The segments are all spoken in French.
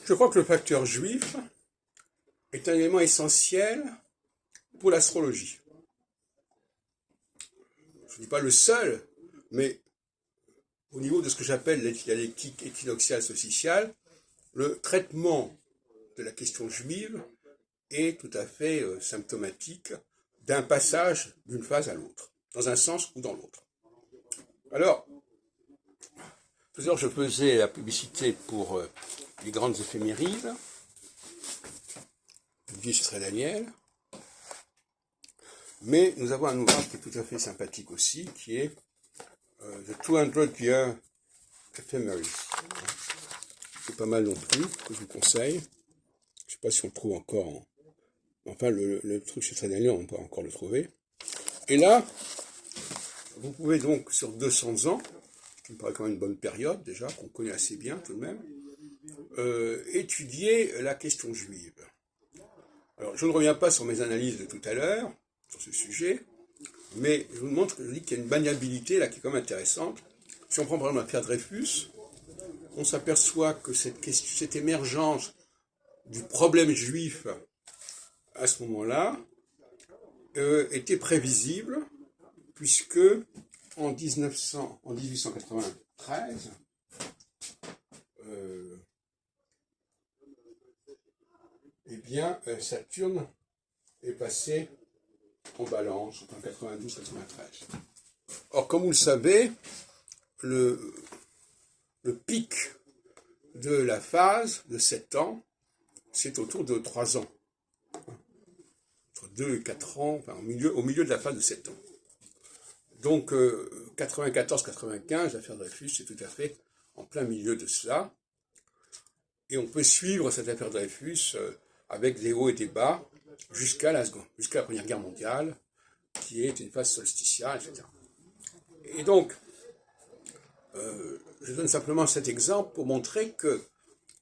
Je crois que le facteur juif est un élément essentiel pour l'astrologie. Je ne dis pas le seul, mais au niveau de ce que j'appelle la dialectique équinoxiale solsticiale, le traitement de la question juive est tout à fait symptomatique d'un passage d'une phase à l'autre, dans un sens ou dans l'autre. Alors, tout à l'heure, je faisais la publicité pour les grandes éphémérides, publiées chez Daniel, mais nous avons un ouvrage qui est tout à fait sympathique aussi, qui est The 200 Year Ephemeris. C'est pas mal non plus, que je vous conseille. Je sais pas si on le trouve encore Enfin, le truc chez Daniel, on peut encore le trouver. Et là, vous pouvez donc, sur 200 ans, qui me paraît quand même une bonne période déjà, qu'on connaît assez bien tout de même, étudier la question juive. Alors, je ne reviens pas sur mes analyses de tout à l'heure, sur ce sujet, mais je vous montre que je dis qu'il y a une maniabilité là qui est quand même intéressante. Si on prend par exemple l'affaire Dreyfus, on s'aperçoit que cette émergence du problème juif à ce moment-là était prévisible, puisque en 1893, eh bien, Saturne est passé en balance en 92-93. Or, comme vous le savez, le pic de la phase de 7 ans, c'est autour de 3 ans. Entre 2 et 4 ans, enfin, au milieu de la phase de 7 ans. Donc, 94-95, l'affaire Dreyfus, c'est tout à fait en plein milieu de cela. Et on peut suivre cette affaire Dreyfus avec des hauts et des bas jusqu'à la Première Guerre mondiale, qui est une phase solsticiale, etc. Et donc, je donne simplement cet exemple pour montrer que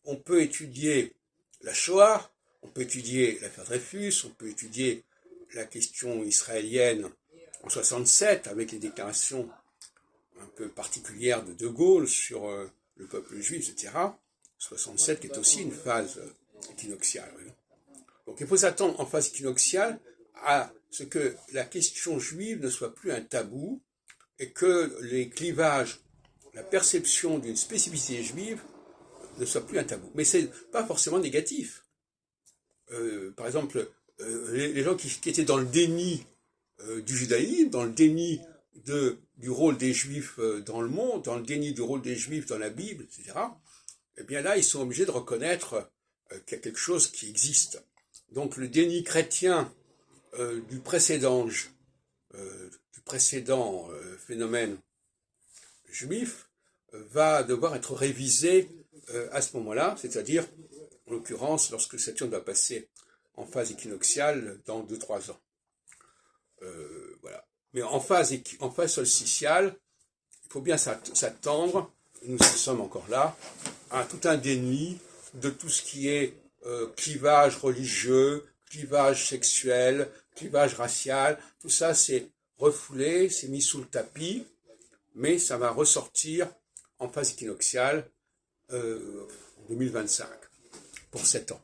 on peut étudier la Shoah, on peut étudier l'affaire Dreyfus, on peut étudier la question israélienne en 67 avec les déclarations un peu particulières de De Gaulle sur le peuple juif, etc. 67 qui est aussi une phase équinoxiale. Oui. Donc il faut s'attendre en phase équinoxiale à ce que la question juive ne soit plus un tabou et que les clivages, la perception d'une spécificité juive ne soit plus un tabou. Mais c'est pas forcément négatif. Par exemple, les gens qui étaient dans le déni du judaïsme, dans le déni du rôle des juifs dans le monde, dans le déni du rôle des juifs dans la Bible, etc., eh bien là, ils sont obligés de reconnaître qu'il y a quelque chose qui existe. Donc le déni chrétien du précédent phénomène juif va devoir être révisé à ce moment-là, c'est-à-dire, en l'occurrence, lorsque Saturne va passer en phase équinoxiale dans 2-3 ans. Voilà. Mais en phase solsticiale, il faut bien s'attendre, nous en sommes encore là, à tout un déni de tout ce qui est clivage religieux, clivage sexuel, clivage racial. Tout ça, c'est refoulé, c'est mis sous le tapis, mais ça va ressortir en phase équinoxiale en 2025, pour 7 ans.